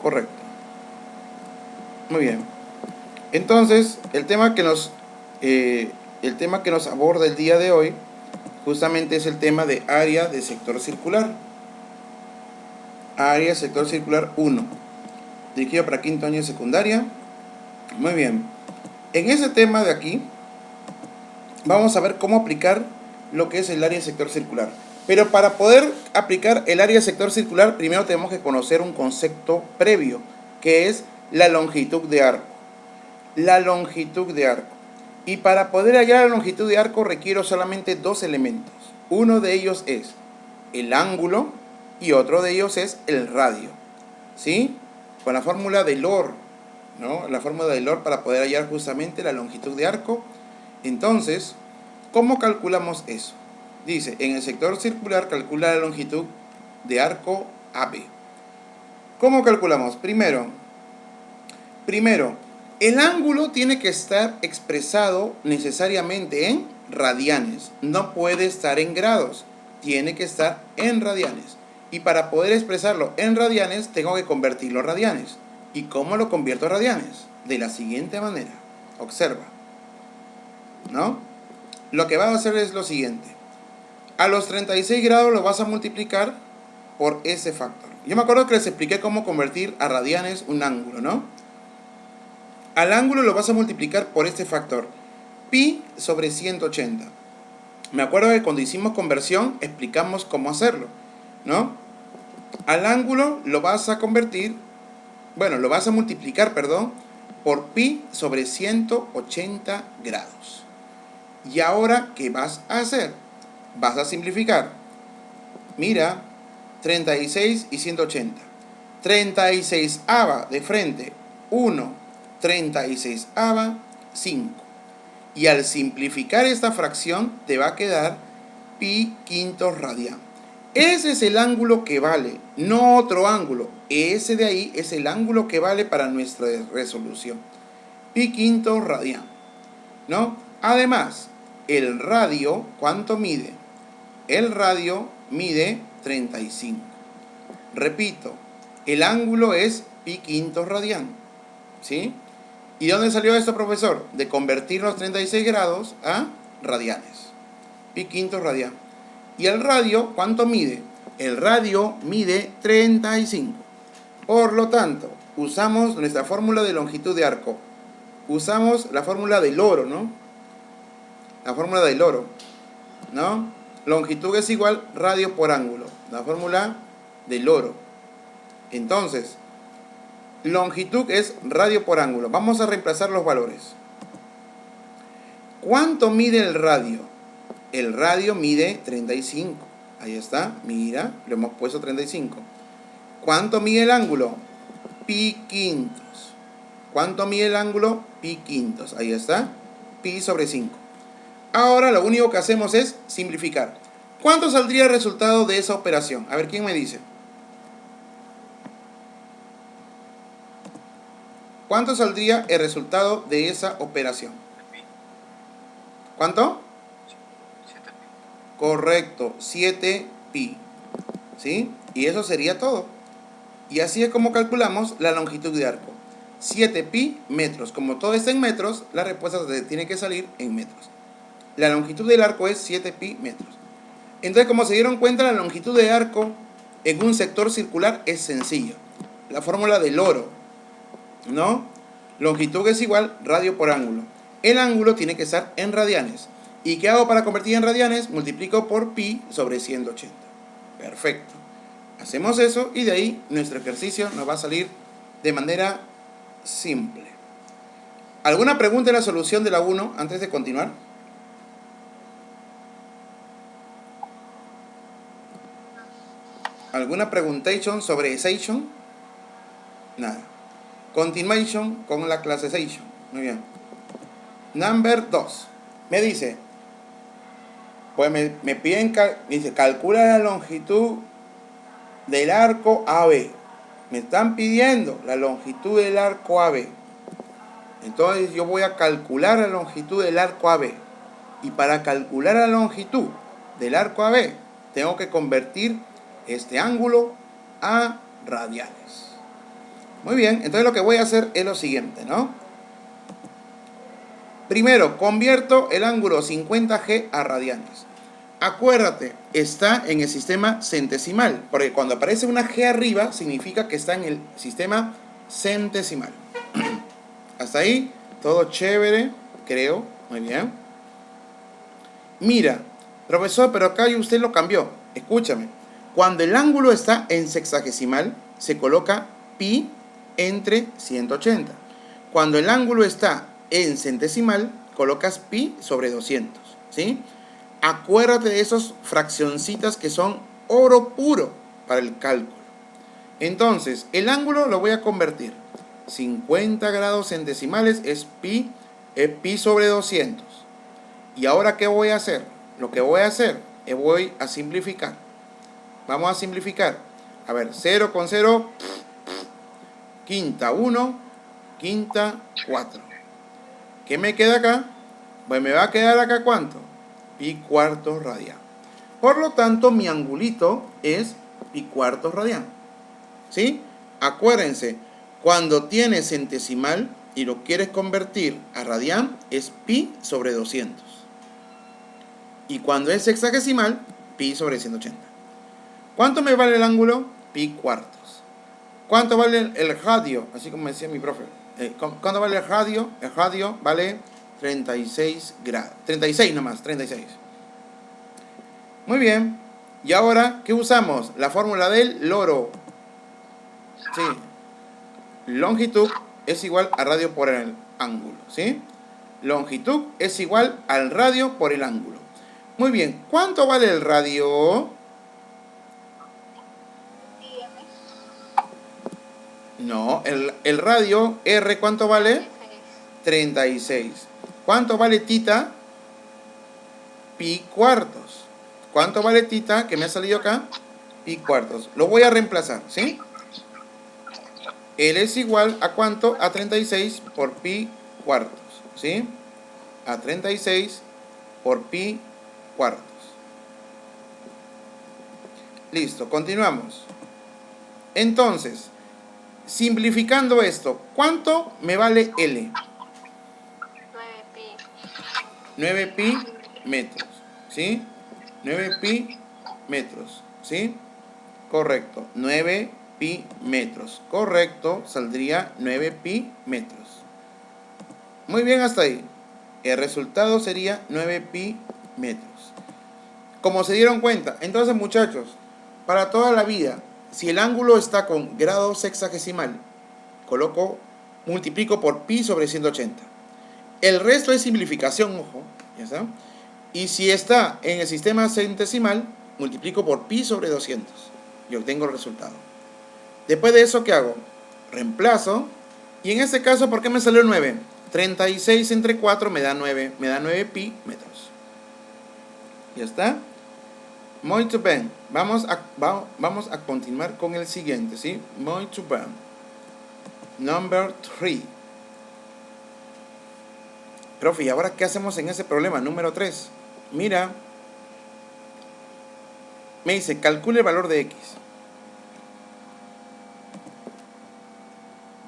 Correcto. Muy bien. Entonces, el tema que nos aborda el día de hoy justamente es el tema de área de sector circular. Área de sector circular 1, dirigido para quinto año de secundaria. Muy bien. En ese tema de aquí, vamos a ver cómo aplicar lo que es el área de sector circular. Pero para poder aplicar el área de sector circular, primero tenemos que conocer un concepto previo, que es la longitud de arco. La longitud de arco. Y para poder hallar la longitud de arco requiero solamente dos elementos. Uno de ellos es el ángulo y otro de ellos es el radio. ¿Sí? Con la fórmula de Lor, ¿no? La fórmula de Lor para poder hallar justamente la longitud de arco. Entonces, ¿cómo calculamos eso? Dice, en el sector circular calcula la longitud de arco AB. ¿Cómo calculamos? Primero, el ángulo tiene que estar expresado necesariamente en radianes. No puede estar en grados, tiene que estar en radianes. Y para poder expresarlo en radianes, tengo que convertirlo a radianes. ¿Y cómo lo convierto a radianes? De la siguiente manera. Observa, ¿no? Lo que vas a hacer es lo siguiente. A los 36 grados lo vas a multiplicar por ese factor. Yo me acuerdo que les expliqué cómo convertir a radianes un ángulo, ¿no? Al ángulo lo vas a multiplicar por este factor, pi sobre 180. Me acuerdo que cuando hicimos conversión explicamos cómo hacerlo, ¿no? Al ángulo lo vas a convertir, lo vas a multiplicar, por pi sobre 180 grados. Y ahora, ¿qué vas a hacer? Vas a simplificar. Mira, 36 y 180. 36 ava de frente, 1. 36 ava, 5. Y al simplificar esta fracción te va a quedar pi quintos radian. Ese es el ángulo que vale, no otro ángulo. Ese de ahí es el ángulo que vale para nuestra resolución. Pi quintos radian, ¿no? Además, el radio, ¿cuánto mide? El radio mide 35. Repito, el ángulo es pi quintos radian, ¿sí? ¿Y de dónde salió esto, profesor? De convertir los 36 grados a radianes. Pi quintos radian. ¿Y el radio cuánto mide? El radio mide 35. Por lo tanto, usamos nuestra fórmula de longitud de arco. Usamos la fórmula del oro, ¿no? La fórmula del oro, ¿no? Longitud es igual radio por ángulo. La fórmula del oro. Entonces, longitud es radio por ángulo. Vamos a reemplazar los valores. ¿Cuánto mide el radio? El radio mide 35. Ahí está, mira, le hemos puesto 35. ¿Cuánto mide el ángulo? Pi quintos. ¿Cuánto mide el ángulo? Pi quintos. Ahí está, pi sobre 5. Ahora lo único que hacemos es simplificar. ¿Cuánto saldría el resultado de esa operación? A ver, ¿quién me dice? ¿Cuánto saldría el resultado de esa operación? ¿Cuánto? 7 pi. Correcto, 7 pi. ¿Sí? Y eso sería todo. Y así es como calculamos la longitud de arco. 7 pi metros. Como todo está en metros, la respuesta tiene que salir en metros. La longitud del arco es 7 pi metros. Entonces, como se dieron cuenta, la longitud de arco en un sector circular es sencilla. La fórmula del oro, ¿no? Longitud es igual radio por ángulo. El ángulo tiene que estar en radianes. ¿Y qué hago para convertir en radianes? Multiplico por pi sobre 180. Perfecto. Hacemos eso y de ahí nuestro ejercicio nos va a salir de manera simple. ¿Alguna pregunta en la solución de la 1 antes de continuar? ¿Alguna preguntation sobre Essation? Nada. Continuation con la clase Essation. Muy bien. Number 2. Me dice, pues me piden, dice, calcula la longitud del arco AB. Me están pidiendo la longitud del arco AB. Entonces yo voy a calcular la longitud del arco AB. Y para calcular la longitud del arco AB, tengo que convertir este ángulo a radianes. Muy bien, entonces lo que voy a hacer es lo siguiente, ¿no? Primero, convierto el ángulo 50G a radianes. Acuérdate, está en el sistema centesimal, porque cuando aparece una G arriba, significa que está en el sistema centesimal. Hasta ahí, todo chévere, creo. Muy bien. Mira, profesor, pero acá usted lo cambió. Escúchame. Cuando el ángulo está en sexagesimal, se coloca pi entre 180. Cuando el ángulo está en centesimal, colocas pi sobre 200. ¿Sí? Acuérdate de esos fraccioncitas que son oro puro para el cálculo. Entonces, el ángulo lo voy a convertir. 50 grados centesimales es pi sobre 200. ¿Y ahora qué voy a hacer? Lo que voy a hacer es voy a simplificar. Vamos a simplificar. A ver, 0 con 0, quinta 1, quinta 4. ¿Qué me queda acá? Pues me va a quedar acá ¿cuánto? Pi cuartos radian. Por lo tanto, mi angulito es pi cuartos radian. ¿Sí? Acuérdense, cuando tienes centesimal y lo quieres convertir a radian, es pi sobre 200. Y cuando es sexagesimal, pi sobre 180. ¿Cuánto me vale el ángulo? Pi cuartos. ¿Cuánto vale el radio? Así como decía mi profe. ¿Cuánto vale el radio? El radio vale 36 grados. 36 nomás, 36. Muy bien. Y ahora, ¿qué usamos? La fórmula del loro. Sí. Longitud es igual a radio por el ángulo. ¿Sí? Longitud es igual al radio por el ángulo. Muy bien. ¿Cuánto vale el radio? No, el radio R, ¿cuánto vale? 36. ¿Cuánto vale tita? Pi cuartos. ¿Cuánto vale tita? Que me ha salido acá. Pi cuartos. Lo voy a reemplazar, ¿sí? L es igual a ¿cuánto? A 36 por pi cuartos, ¿sí? A 36 por pi cuartos. Listo, continuamos. Entonces, simplificando esto, ¿cuánto me vale L? 9 pi metros, ¿sí? 9 pi metros, ¿sí? Correcto, 9 pi metros, correcto, saldría 9 pi metros. Muy bien, hasta ahí. El resultado sería 9 pi metros. Como se dieron cuenta, entonces muchachos, para toda la vida, si el ángulo está con grado sexagesimal, multiplico por pi sobre 180. El resto es simplificación, ojo, ¿ya está? Y si está en el sistema centesimal, multiplico por pi sobre 200 y obtengo el resultado. Después de eso, ¿qué hago? Reemplazo, y en este caso, ¿por qué me salió 9? 36 entre 4 me da 9 pi metros. ¿Ya está? Muy bien. Vamos a continuar con el siguiente, ¿sí? Muy bien. Number 3. Profe, ¿y ahora qué hacemos en ese problema? Número 3. Mira. Me dice, calcule el valor de X.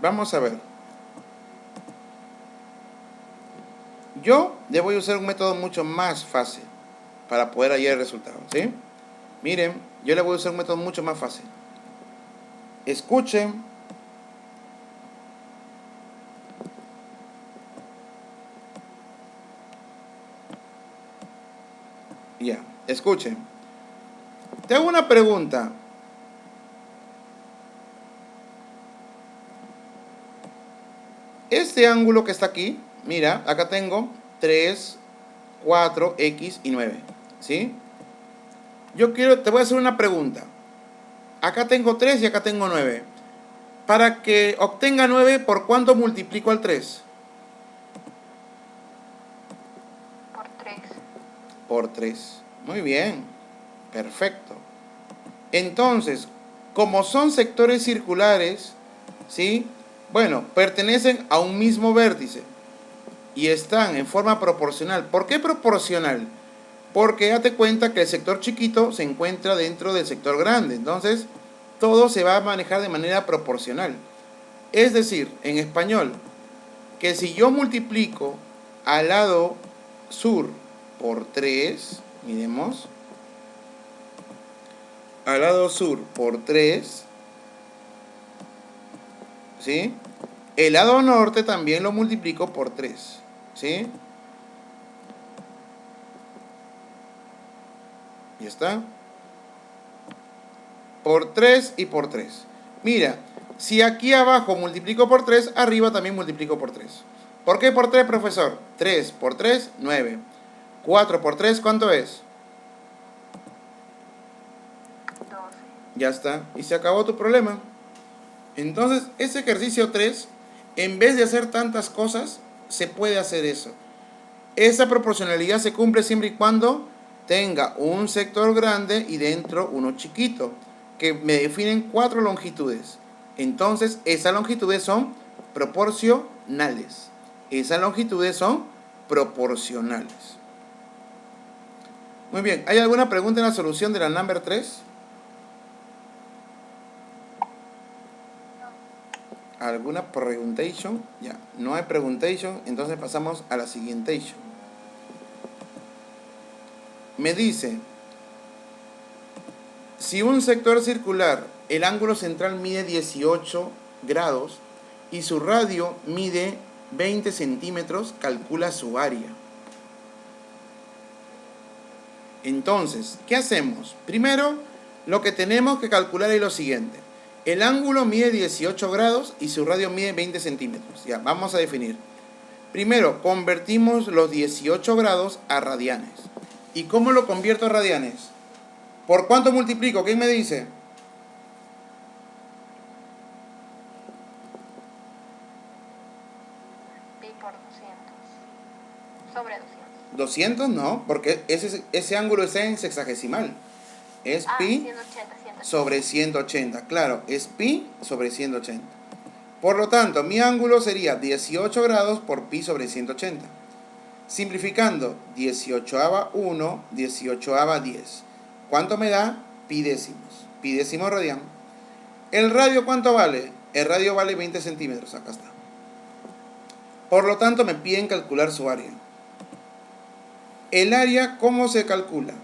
Vamos a ver. Yo le voy a usar un método mucho más fácil para poder hallar el resultado, ¿sí? Miren, yo le voy a usar un método mucho más fácil. Escuchen. Ya, escuchen. Te hago una pregunta. Este ángulo que está aquí, mira, acá tengo 3, 4, X y 9, ¿sí? Te voy a hacer una pregunta. Acá tengo 3 y acá tengo 9. Para que obtenga 9, ¿por cuánto multiplico al 3? Por 3. Por 3. Muy bien. Perfecto. Entonces, como son sectores circulares, ¿sí? Bueno, pertenecen a un mismo vértice y están en forma proporcional. ¿Por qué proporcional? Porque date cuenta que el sector chiquito se encuentra dentro del sector grande. Entonces, todo se va a manejar de manera proporcional. Es decir, en español, que si yo multiplico al lado sur por 3, miremos, al lado sur por 3, ¿sí? El lado norte también lo multiplico por 3, ¿sí? Ya está. Por 3 y por 3. Mira, si aquí abajo multiplico por 3, arriba también multiplico por 3. ¿Por qué por 3, profesor? 3 por 3, 9. 4 por 3, ¿cuánto es? 12. Ya está. Y se acabó tu problema. Entonces, ese ejercicio 3, en vez de hacer tantas cosas, se puede hacer eso. Esa proporcionalidad se cumple siempre y cuando tenga un sector grande y dentro uno chiquito, que me definen 4 longitudes. Entonces, esas longitudes son proporcionales. Esas longitudes son proporcionales. Muy bien, ¿hay alguna pregunta en la solución de la number 3? ¿Alguna preguntation? Ya, no hay preguntation, entonces pasamos a la siguiente. Me dice, si un sector circular, el ángulo central mide 18 grados y su radio mide 20 centímetros, calcula su área. Entonces, ¿qué hacemos? Primero, lo que tenemos que calcular es lo siguiente. El ángulo mide 18 grados y su radio mide 20 centímetros. Ya, vamos a definir. Primero, convertimos los 18 grados a radianes. ¿Y cómo lo convierto a radianes? ¿Por cuánto multiplico? ¿Quién me dice? Pi por 200. Sobre 200. 200 no, porque ese ángulo está en sexagesimal. Es pi 180. sobre 180. Claro, es pi sobre 180. Por lo tanto, mi ángulo sería 18 grados por pi sobre 180. Simplificando, 18ava 1, 18ava 10. ¿Cuánto me da? Pi décimos. Pi décimo radián. ¿El radio cuánto vale? El radio vale 20 centímetros. Acá está. Por lo tanto, me piden calcular su área. ¿El área cómo se calcula?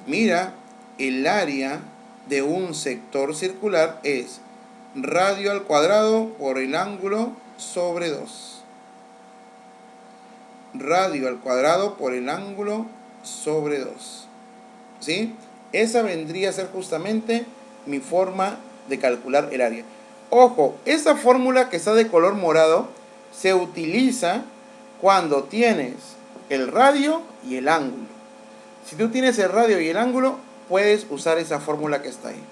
Mira, el área de un sector circular es radio al cuadrado por el ángulo sobre 2. Radio al cuadrado por el ángulo sobre 2. ¿Sí? Esa vendría a ser justamente mi forma de calcular el área. Ojo, esa fórmula que está de color morado se utiliza cuando tienes el radio y el ángulo. Si tú tienes el radio y el ángulo, puedes usar esa fórmula que está ahí.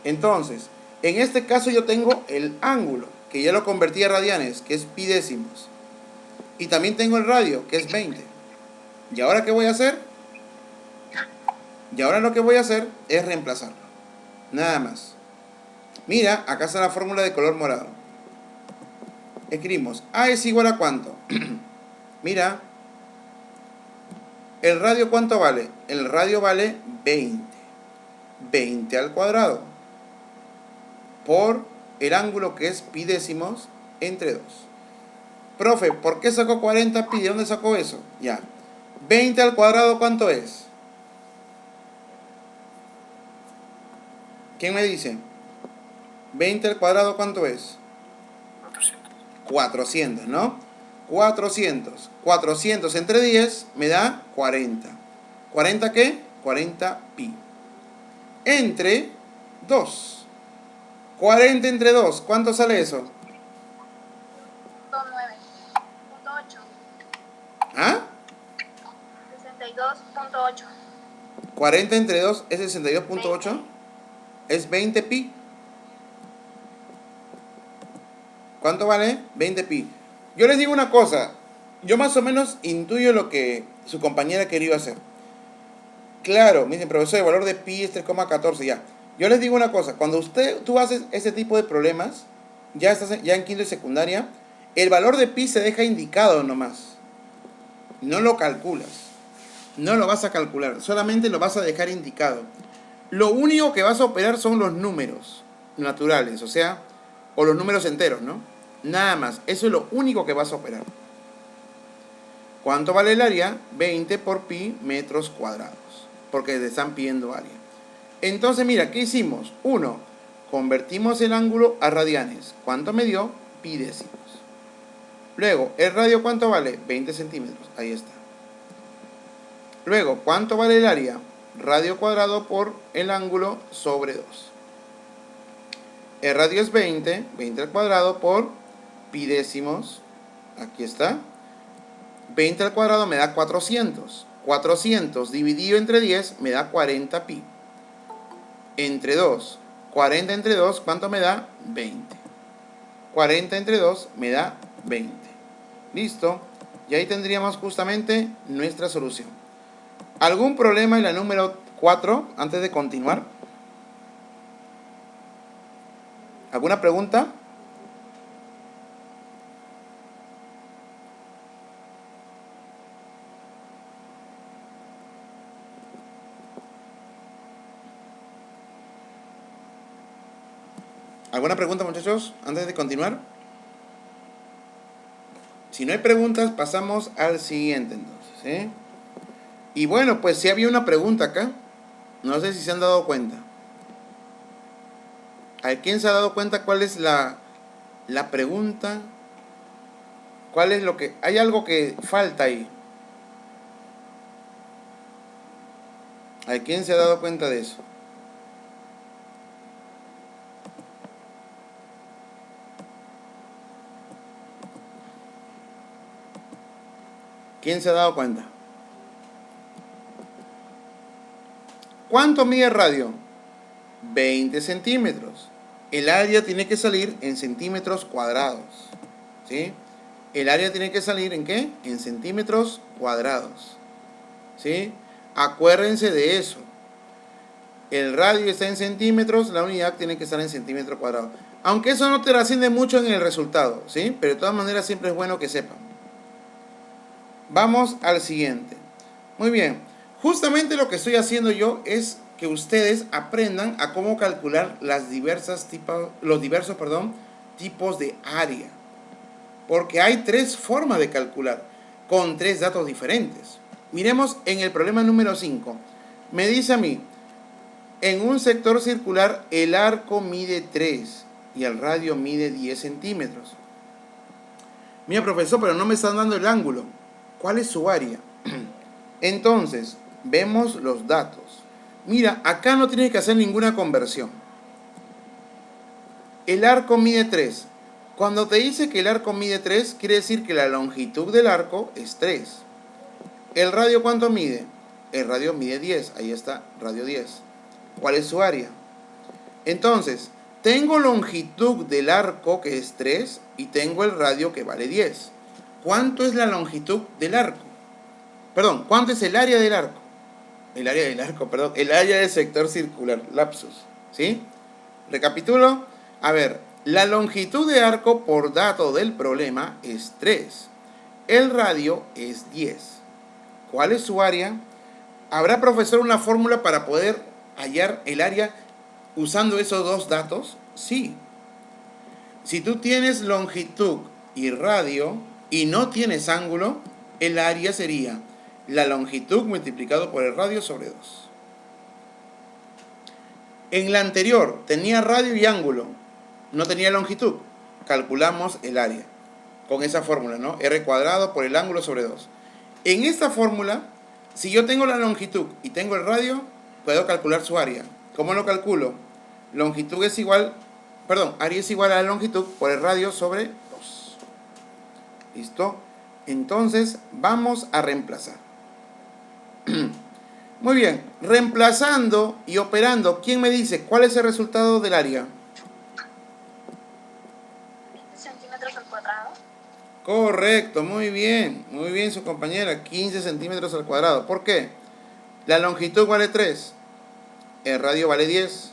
Entonces, en este caso yo tengo el ángulo, que ya lo convertí a radianes, que es pi décimos. Y también tengo el radio, que es 20. ¿Y ahora qué voy a hacer? Y ahora lo que voy a hacer es reemplazarlo. Nada más. Mira, acá está la fórmula de color morado. Escribimos, A es igual a ¿cuánto? Mira, ¿el radio cuánto vale? El radio vale 20. 20 al cuadrado. Por el ángulo que es pi décimos entre 2. Profe, ¿por qué sacó 40 pi? ¿De dónde sacó eso? Ya. 20 al cuadrado, ¿cuánto es? ¿Quién me dice? 20 al cuadrado, ¿cuánto es? 400, ¿no? 400. 400 entre 10 me da 40. ¿40 qué? 40 pi. Entre 2. 40 entre 2, ¿cuánto sale eso? 9.8. ¿Ah? 62.8. 40 entre 2 es 62.8. Es 20 pi. ¿Cuánto vale? 20 pi. Yo les digo una cosa. Yo más o menos intuyo lo que su compañera quería hacer. Claro, me dicen, profesor, el valor de pi es 3,14 ya. Yo les digo una cosa. Cuando tú haces ese tipo de problemas, ya estás ya en quinto y secundaria, el valor de pi se deja indicado nomás. No lo calculas. No lo vas a calcular. Solamente lo vas a dejar indicado. Lo único que vas a operar son los números naturales. O sea, o los números enteros, ¿no? Nada más, eso es lo único que vas a operar. ¿Cuánto vale el área? 20 por pi metros cuadrados, porque te están pidiendo área. Entonces, mira, ¿qué hicimos? 1, convertimos el ángulo a radianes. ¿Cuánto me dio? Pi décimos. Luego, ¿el radio cuánto vale? 20 centímetros, ahí está. Luego, ¿cuánto vale el área? Radio cuadrado por el ángulo sobre 2. El radio es 20 al cuadrado por pi décimos, aquí está. 20 al cuadrado me da 400. 400 dividido entre 10 me da 40 pi. Entre 2. 40 entre 2, ¿cuánto me da? 20. 40 entre 2 me da 20. Listo. Y ahí tendríamos justamente nuestra solución. ¿Algún problema en la número 4 antes de continuar? ¿Alguna pregunta? ¿Alguna pregunta, muchachos, antes de continuar? Si no hay preguntas, pasamos al siguiente entonces, ¿eh? Y bueno, pues sí había una pregunta acá. No sé si se han dado cuenta. ¿A quién se ha dado cuenta cuál es la pregunta? ¿Cuál es lo que...? Hay algo que falta ahí. ¿A quién se ha dado cuenta de eso? ¿Quién se ha dado cuenta? ¿Cuánto mide el radio? 20 centímetros. El área tiene que salir en centímetros cuadrados. ¿Sí? El área tiene que salir ¿en qué? En centímetros cuadrados. ¿Sí? Acuérdense de eso. El radio está en centímetros, la unidad tiene que estar en centímetros cuadrados. Aunque eso no te trasciende mucho en el resultado, ¿sí? Pero de todas maneras siempre es bueno que sepan. Vamos al siguiente. Muy bien. Justamente lo que estoy haciendo yo es que ustedes aprendan a cómo calcular los diversos tipos de área. Porque hay 3 formas de calcular, con 3 datos diferentes. Miremos en el problema número 5. Me dice a mí, en un sector circular el arco mide 3 y el radio mide 10 centímetros. Mira, profesor, pero no me están dando el ángulo. ¿Cuál es su área? Entonces, vemos los datos. Mira, acá no tienes que hacer ninguna conversión. El arco mide 3. Cuando te dice que el arco mide 3, quiere decir que la longitud del arco es 3. ¿El radio cuánto mide? El radio mide 10. Ahí está, radio 10. ¿Cuál es su área? Entonces, tengo longitud del arco que es 3 y tengo el radio que vale 10. ¿Cuánto es la longitud del arco? Perdón, ¿cuánto es el área del arco? El área del sector circular, lapsus, ¿sí? Recapitulo. A ver, la longitud de arco por dato del problema es 3. El radio es 10. ¿Cuál es su área? ¿Habrá, profesor, una fórmula para poder hallar el área usando esos 2 datos? Sí. Si tú tienes longitud y radio y no tienes ángulo, el área sería la longitud multiplicado por el radio sobre 2. En la anterior tenía radio y ángulo, no tenía longitud. Calculamos el área con esa fórmula, ¿no? R cuadrado por el ángulo sobre 2. En esta fórmula, si yo tengo la longitud y tengo el radio, puedo calcular su área. ¿Cómo lo calculo? Área es igual a la longitud por el radio sobre 2. ¿Listo? Entonces, vamos a reemplazar. Muy bien, reemplazando y operando, ¿quién me dice cuál es el resultado del área? 15 centímetros al cuadrado. Correcto, muy bien su compañera, 15 centímetros al cuadrado. ¿Por qué? La longitud vale 3, el radio vale 10,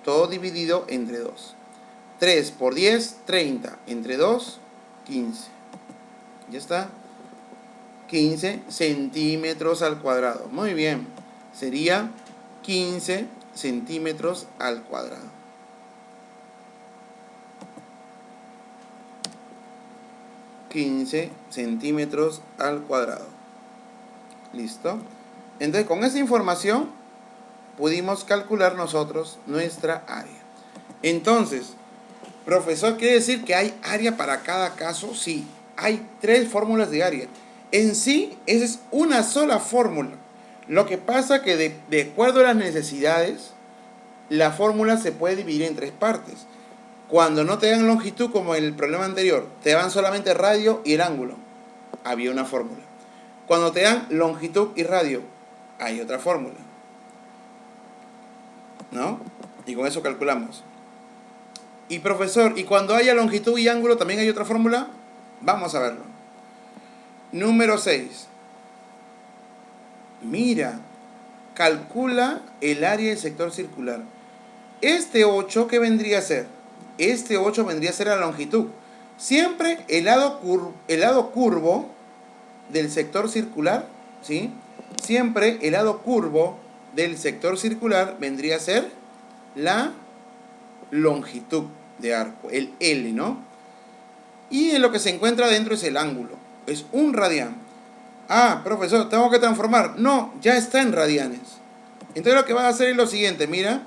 todo dividido entre 2. 3 por 10, 30, entre 2, 15. Ya está. 15 centímetros al cuadrado. Muy bien. Sería 15 centímetros al cuadrado. 15 centímetros al cuadrado. ¿Listo? Entonces, con esa información pudimos calcular nosotros nuestra área. Entonces, profesor, ¿quiere decir que hay área para cada caso? Sí, hay 3 fórmulas de área. En sí, esa es una sola fórmula. Lo que pasa que de acuerdo a las necesidades, la fórmula se puede dividir en 3 partes. Cuando no te dan longitud, como en el problema anterior, te dan solamente radio y el ángulo, había una fórmula. Cuando te dan longitud y radio, hay otra fórmula, ¿no? Y con eso calculamos. Y profesor, ¿y cuando haya longitud y ángulo también hay otra fórmula? Vamos a verlo. Número 6. Mira, calcula el área del sector circular. Este 8, ¿qué vendría a ser? Este 8 vendría a ser la longitud. Siempre el lado curvo del sector circular, ¿sí? Siempre el lado curvo del sector circular vendría a ser la longitud de arco, el L, ¿no? Y en lo que se encuentra dentro es el ángulo, es un radián. Ah, profesor, ¿tengo que transformar? No, ya está en radianes. Entonces lo que vas a hacer es lo siguiente, mira,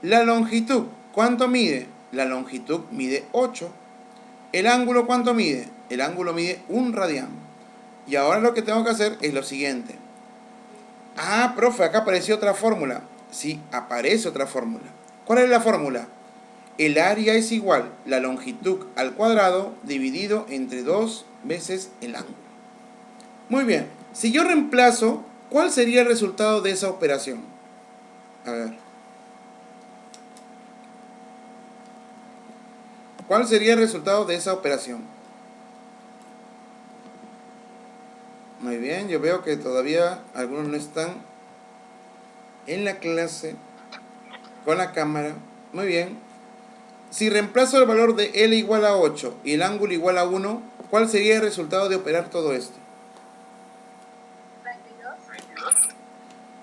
la longitud, ¿cuánto mide? La longitud mide 8. ¿El ángulo cuánto mide? El ángulo mide 1 radián. Y ahora lo que tengo que hacer es lo siguiente. Ah, profe, acá apareció otra fórmula. Sí, aparece otra fórmula. ¿Cuál es la fórmula? El área es igual la longitud al cuadrado dividido entre 2 veces el ángulo. Muy bien, si yo reemplazo, ¿cuál sería el resultado de esa operación? A ver. ¿Cuál sería el resultado de esa operación? Muy bien, yo veo que todavía algunos no están en la clase con la cámara. Muy bien. Si reemplazo el valor de L igual a 8 y el ángulo igual a 1, ¿cuál sería el resultado de operar todo esto?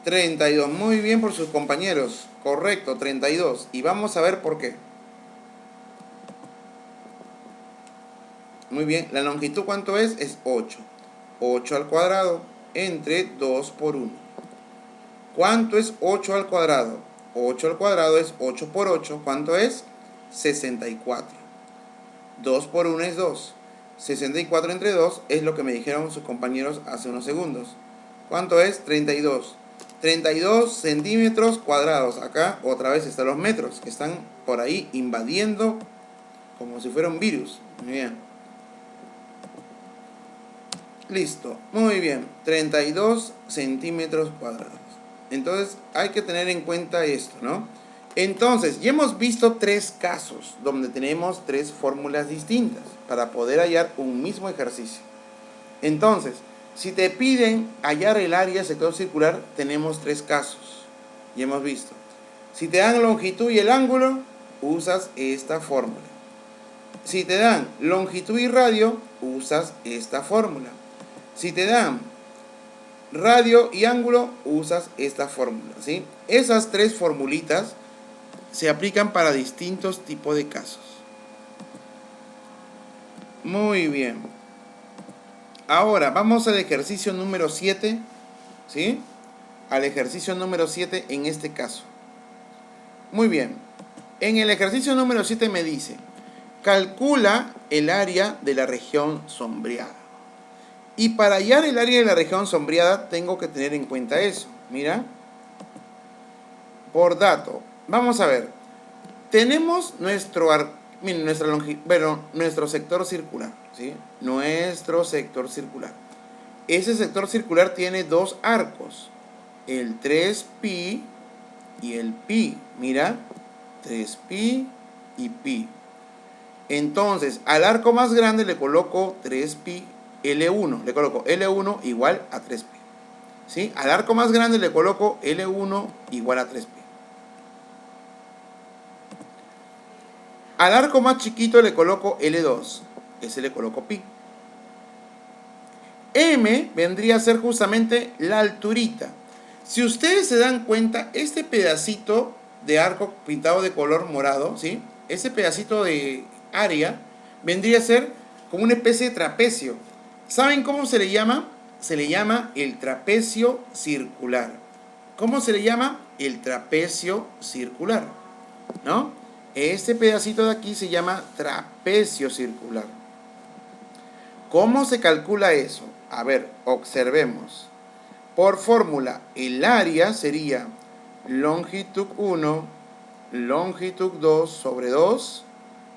32. Muy bien por sus compañeros. Correcto, 32. Y vamos a ver por qué. Muy bien, la longitud ¿cuánto es? Es 8. 8 al cuadrado entre 2 por 1. ¿Cuánto es 8 al cuadrado? 8 al cuadrado es 8 por 8. ¿Cuánto es? 64. 2 por 1 es 2. 64 entre 2 es lo que me dijeron sus compañeros hace unos segundos. ¿Cuánto es? 32. 32 centímetros cuadrados. Acá otra vez están los metros que están por ahí invadiendo como si fuera un virus. Muy bien. Listo, muy bien, 32 centímetros cuadrados. Entonces hay que tener en cuenta esto, ¿no? Entonces, ya hemos visto 3 casos donde tenemos 3 fórmulas distintas para poder hallar un mismo ejercicio. Entonces, si te piden hallar el área del sector circular, tenemos 3 casos. Ya hemos visto. Si te dan longitud y el ángulo, usas esta fórmula. Si te dan longitud y radio, usas esta fórmula. Si te dan radio y ángulo, usas esta fórmula, ¿sí? Esas 3 formulitas se aplican para distintos tipos de casos. Muy bien. Ahora vamos al ejercicio número 7, ¿sí? Al ejercicio número 7 en este caso. Muy bien. En el ejercicio número 7 me dice, calcula el área de la región sombreada. Y para hallar el área de la región sombreada tengo que tener en cuenta eso. Mira, por dato, vamos a ver. Tenemos nuestro sector circular, ¿sí? Nuestro sector circular. Ese sector circular tiene 2 arcos, el 3pi y el pi. Mira, 3pi y pi. Entonces, al arco más grande le coloco 3pi. L1, le coloco L1 igual a 3pi. ¿Sí? Al arco más grande le coloco L1 igual a 3pi. Al arco más chiquito le coloco L2. Ese le coloco pi. M vendría a ser justamente la alturita. Si ustedes se dan cuenta, este pedacito de arco pintado de color morado, ¿sí? Ese pedacito de área vendría a ser como una especie de trapecio. ¿Saben cómo se le llama? Se le llama el trapecio circular. ¿Cómo se le llama? El trapecio circular, ¿no? Este pedacito de aquí se llama trapecio circular. ¿Cómo se calcula eso? A ver, observemos. Por fórmula, el área sería longitud 1, longitud 2 sobre 2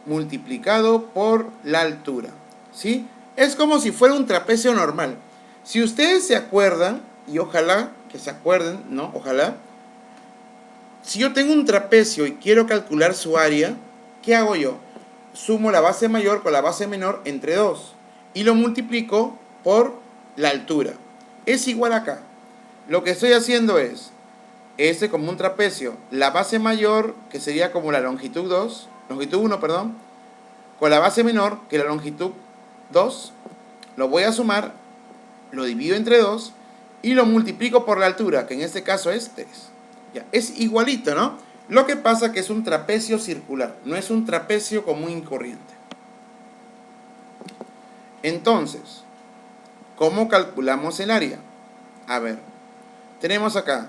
multiplicado por la altura, ¿sí? Es como si fuera un trapecio normal. Si ustedes se acuerdan, y ojalá que se acuerden, ¿no? Ojalá. Si yo tengo un trapecio y quiero calcular su área, ¿qué hago yo? Sumo la base mayor con la base menor entre 2 y lo multiplico por la altura. Es igual acá. Lo que estoy haciendo es, como un trapecio, la base mayor, que sería como la longitud 2, longitud 1, perdón, con la base menor, que la longitud 2, lo voy a sumar, lo divido entre 2 y lo multiplico por la altura, que en este caso es 3. Ya, es igualito, ¿no? Lo que pasa es que es un trapecio circular, no es un trapecio común y corriente. Entonces, ¿cómo calculamos el área? A ver, tenemos acá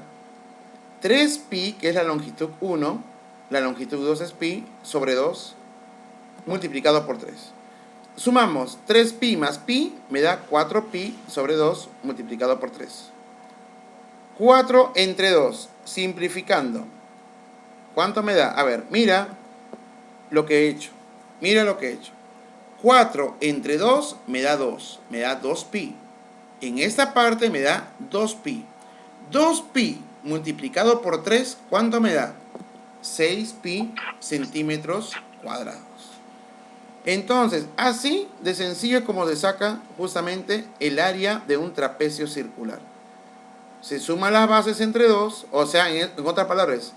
3pi, que es la longitud 1, la longitud 2 es pi, sobre 2, multiplicado por 3. Sumamos 3pi más pi, me da 4pi sobre 2, multiplicado por 3. 4 entre 2, simplificando. ¿Cuánto me da? A ver, mira lo que he hecho. Mira lo que he hecho. 4 entre 2 me da 2. Me da 2pi. En esta parte me da 2pi. 2pi multiplicado por 3, ¿cuánto me da? 6pi centímetros cuadrados. Entonces, así de sencillo es como se saca justamente el área de un trapecio circular. Se suman las bases entre 2, o sea, en otras palabras,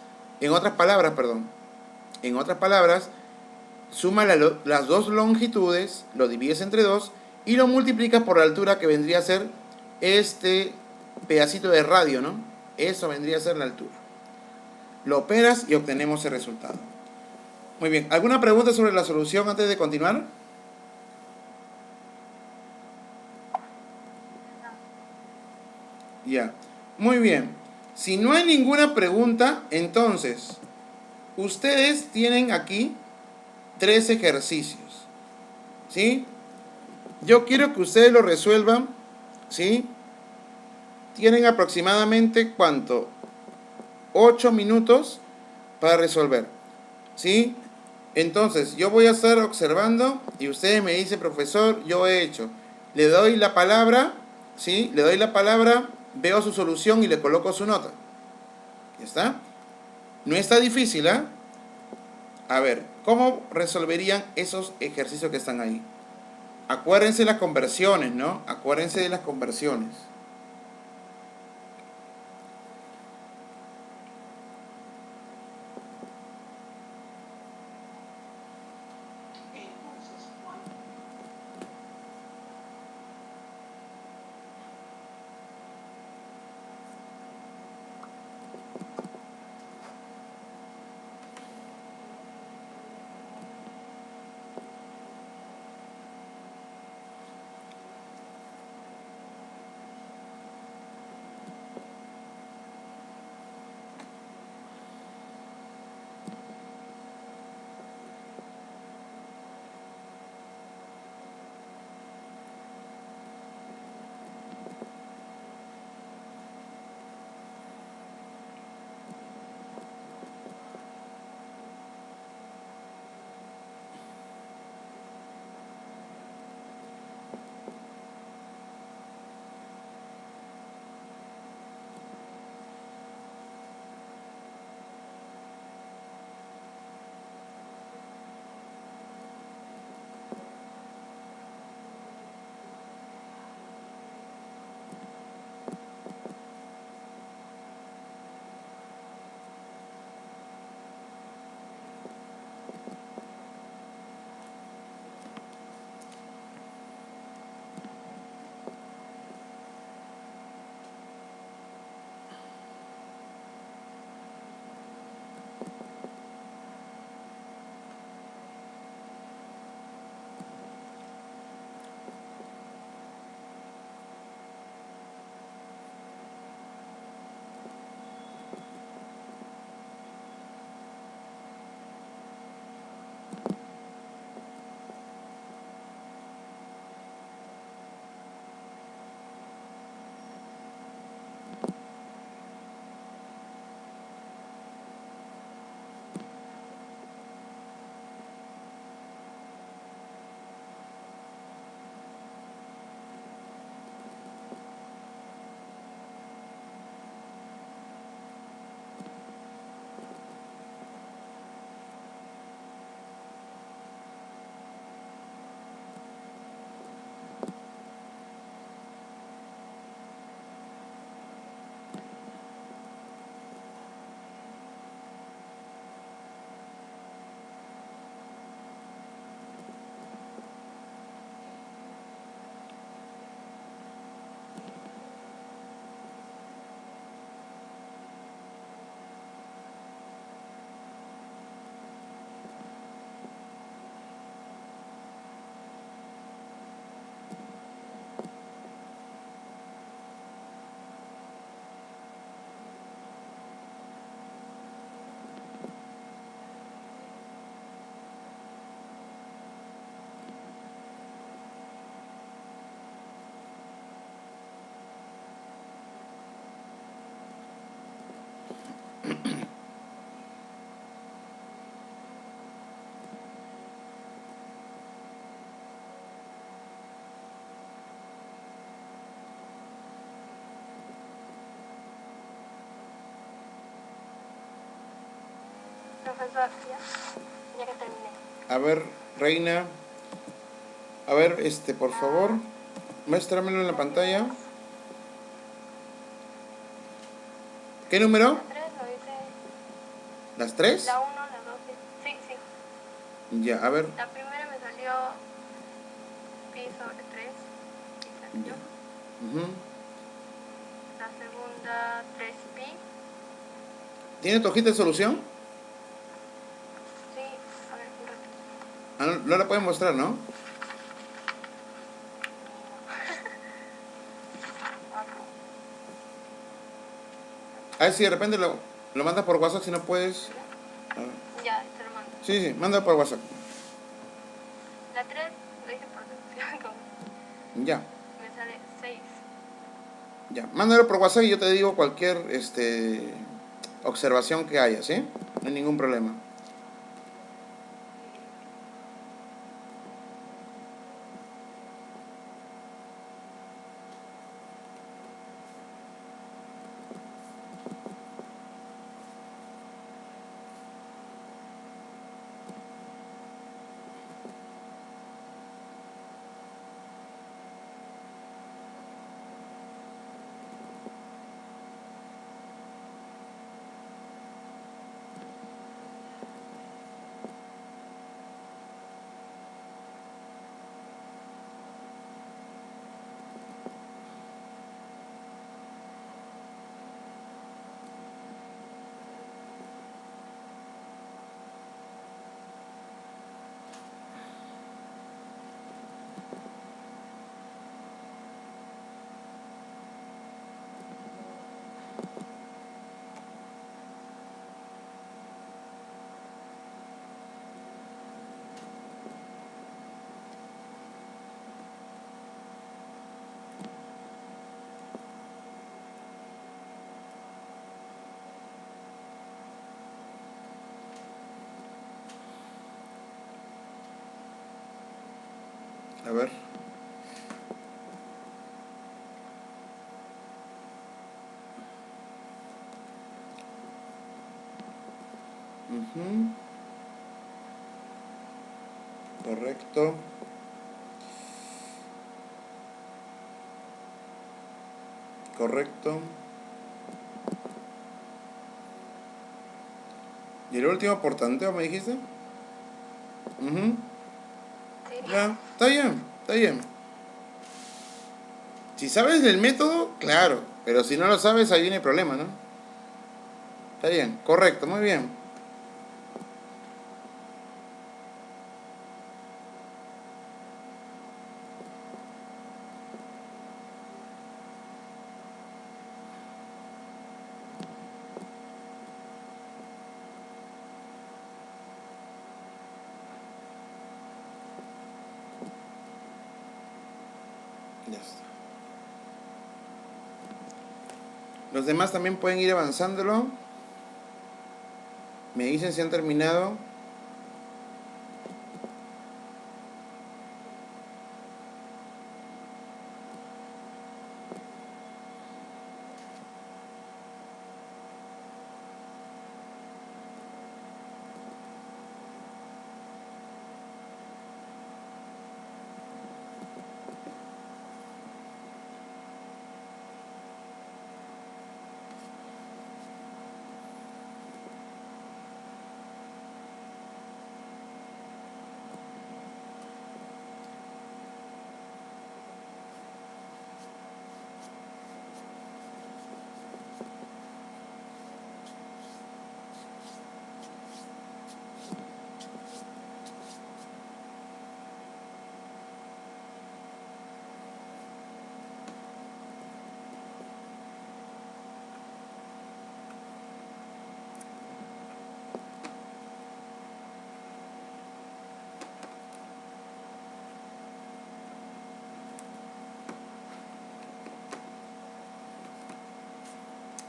suma las dos longitudes, lo divides entre 2 y lo multiplicas por la altura, que vendría a ser este pedacito de radio, ¿no? Eso vendría a ser la altura. Lo operas y obtenemos el resultado. Muy bien, ¿alguna pregunta sobre la solución antes de continuar? Ya, muy bien. Si no hay ninguna pregunta, entonces, ustedes tienen aquí 3 ejercicios, ¿sí? Yo quiero que ustedes lo resuelvan, ¿sí? Tienen aproximadamente, ¿cuánto? 8 minutos para resolver, ¿sí? Entonces, yo voy a estar observando y ustedes me dicen, profesor, yo he hecho. Le doy la palabra, ¿sí? Le doy la palabra, veo su solución y le coloco su nota. ¿Ya está? No está difícil, ¿ah? A ver, ¿cómo resolverían esos ejercicios que están ahí? Acuérdense las conversiones, ¿no? Acuérdense de las conversiones. profesor, ya que terminé. A ver, Reina. A ver, por favor, muéstramelo en la pantalla. ¿Qué número? La 3 lo hice. ¿Las 3? La 1, la 2. Sí, sí. Ya, a ver. La primera me salió pi sobre 3. Ya. Ujú. La segunda 3pi. ¿Tiene tu hojita de solución? Sí, a ver, un rato. Ah, no, no la pueden mostrar, ¿no? A ver si de repente lo mandas por WhatsApp si no puedes. A ver. Ya, te lo mando. Sí, sí, manda por WhatsApp. La 3 lo hice por deducción. Ya, Me sale 6. ya. Mándalo por WhatsApp y yo te digo cualquier observación que haya, ¿sí? No hay ningún problema. A ver. Ujú. Correcto. Correcto. ¿Y el último por tanteo me dijiste? Ujú. Sí. Ya, está bien, está bien. Si sabes del método, claro. Pero si no lo sabes, ahí viene el problema, ¿no? Está bien, correcto, muy bien. Ya está. Los demás también pueden ir avanzándolo. Me dicen si han terminado.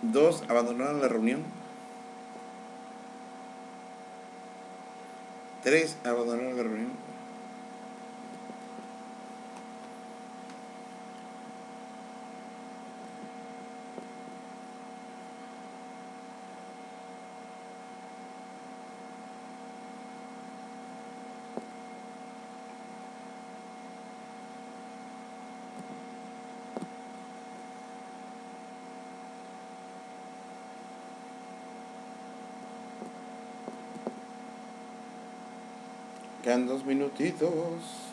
Dos abandonaron la reunión. Tres abandonaron la reunión. Quedan 2 minutitos.